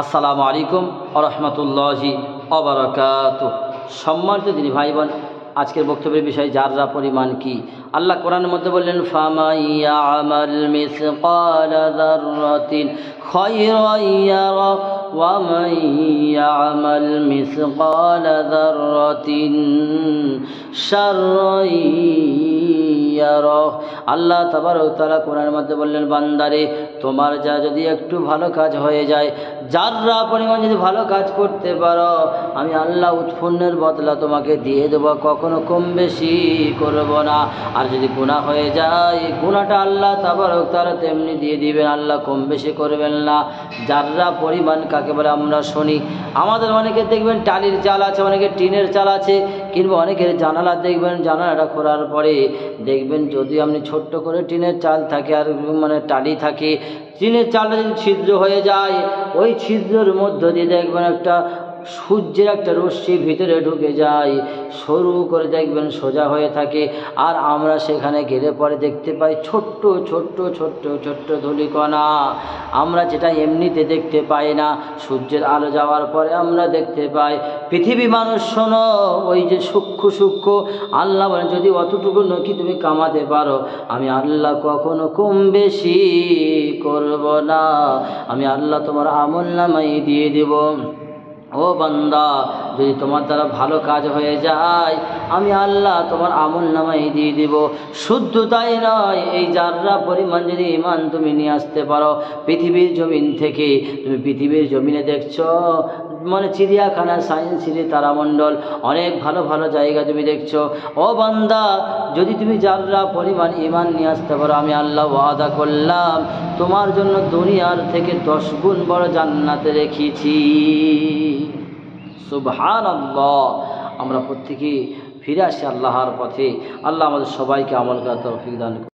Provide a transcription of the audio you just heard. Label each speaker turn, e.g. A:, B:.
A: আসসালামু আলাইকুম ওয়া রাহমাতুল্লাহি ওয়া বারাকাতুহু। সম্মানিত দিনী ভাই বোন, আজকের বক্তব্যের বিষয় যাররা পরিমাণ কি। আল্লাহ কোরআনের মধ্যে বললেন, ফামান ইয়ামাল মিসকালা যাররাতিন খায়রান ইয়ারা ওয়া মান ইয়ামাল মিসকালা যাররাতিন শাররান ইয়ারা। আল্লাহ তাবারক ওয়া তাআলা কোরআনের মধ্যে বললেন, বান্দারে তোমার যা যদি একটু ভালো কাজ হয়ে যায়, যাররা পরিমাণ যদি ভালো কাজ করতে পারো, আমি আল্লাহ উৎপন্নের বদলা তোমাকে দিয়ে দেবো, কখনো কম বেশি করব না। আর যদি গুনাহ হয়ে যায়, গুনাহটা আল্লাহ তাবারক ওয়া তাআলা তেমনি দিয়ে দিবেন, আল্লাহ কম বেশি করবেন না। যাররা পরিমাণ কাকে বলে আমরা শুনি। আমাদের অনেকে দেখবেন টালির চাল আছে, অনেকে টিনের চাল আছে, কিংবা অনেকের জানালা দেখবেন, জানালাটা খোলার পরে দেখবেন যদি আপনি ছোট্ট করে টিনের চাল থাকে আর টালি থাকে, টিনের চালটা যদি ছিদ্র হয়ে যায়, ওই ছিদ্রের মধ্য দিয়ে দেখবেন একটা সূর্যের একটা রশ্মি ভিতরে ঢুকে যায়, সরু করে দেখবেন সোজা হয়ে থাকে। আর আমরা সেখানে গেলে পরে দেখতে পাই ছোট্ট ছোট্ট ছোট্ট ছোট্ট ধূলিকণা, আমরা যেটা এমনিতে দেখতে পাই না, সূর্যের আলো যাওয়ার পরে আমরা দেখতে পাই। পৃথিবী মানুষ শোনো, ওই যে সূক্ষ্ম সূক্ষ্ম, আল্লাহ বলেন যদি অতটুকু নকি তুমি কামাতে পারো, আমি আল্লাহ কখনো কম বেশি করব না, আমি আল্লাহ তোমার আমলনামায় দিয়ে দেব। ও বান্দা, যদি তোমার দ্বারা ভালো কাজ হয়ে যায়, আমি আল্লাহ তোমার আমলনামায় দিয়ে দিব। শুদ্ধ তাই নয়, এই যাররা পরিমাণ যদি ঈমান তুমি নিয়ে আসতে পারো পৃথিবীর জমিন থেকে, তুমি পৃথিবীর জমিনে দেখছো চিড়িয়াখানা, সায়েন্স সিটি, তারামণ্ডল, অনেক ভালো ভালো জায়গা তুমি দেখছো। ও বান্দা, যদি তুমি যাররা পরিমাণ ঈমান নিয়ে আসতে পারো, আমি আল্লাহ ওয়াদা করলাম তোমার জন্য দুনিয়ার থেকে 10 গুণ বড় জান্নাতে রেখেছি। সুবহানাল্লাহ। আমরা প্রত্যেকেই ফিরে আসি আল্লাহর পথে। আল্লাহ আমাদের সবাইকে আমল করার তৌফিক দান করুন।